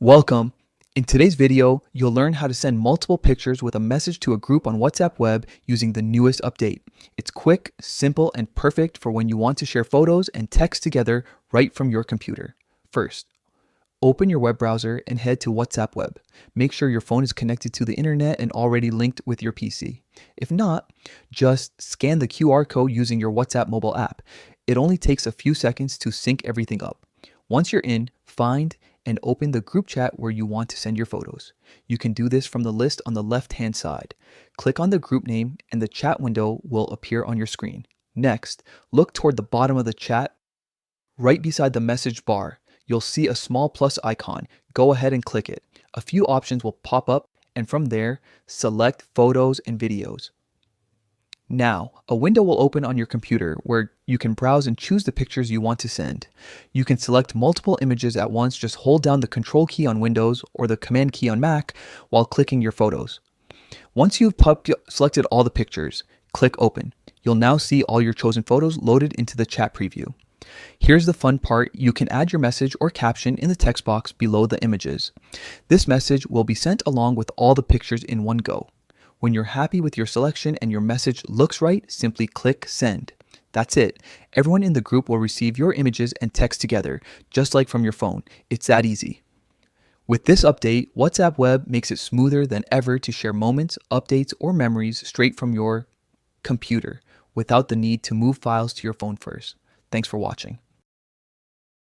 Welcome. In today's video, you'll learn how to send multiple pictures with a message to a group on WhatsApp Web using the newest update. It's quick, simple, and perfect for when you want to share photos and text together right from your computer. First, open your web browser and head to WhatsApp Web. Make sure your phone is connected to the internet and already linked with your PC. If not, just scan the QR code using your WhatsApp mobile app. It only takes a few seconds to sync everything up. Once you're in, find and open the group chat where you want to send your photos. You can do this from the list on the left-hand side. Click on the group name and the chat window will appear on your screen. Next, look toward the bottom of the chat. Right beside the message bar, you'll see a small plus icon. Go ahead and click it. A few options will pop up, and from there, select Photos and Videos. Now, a window will open on your computer where you can browse and choose the pictures you want to send. You can select multiple images at once. Just hold down the Control key on Windows or the Command key on Mac while clicking your photos. Once you've selected all the pictures, click Open. You'll now see all your chosen photos loaded into the chat preview. Here's the fun part. You can add your message or caption in the text box below the images. This message will be sent along with all the pictures in one go. When you're happy with your selection and your message looks right, simply click Send. That's it. Everyone in the group will receive your images and text together, just like from your phone. It's that easy. With this update, WhatsApp Web makes it smoother than ever to share moments, updates, or memories straight from your computer without the need to move files to your phone first. Thanks for watching.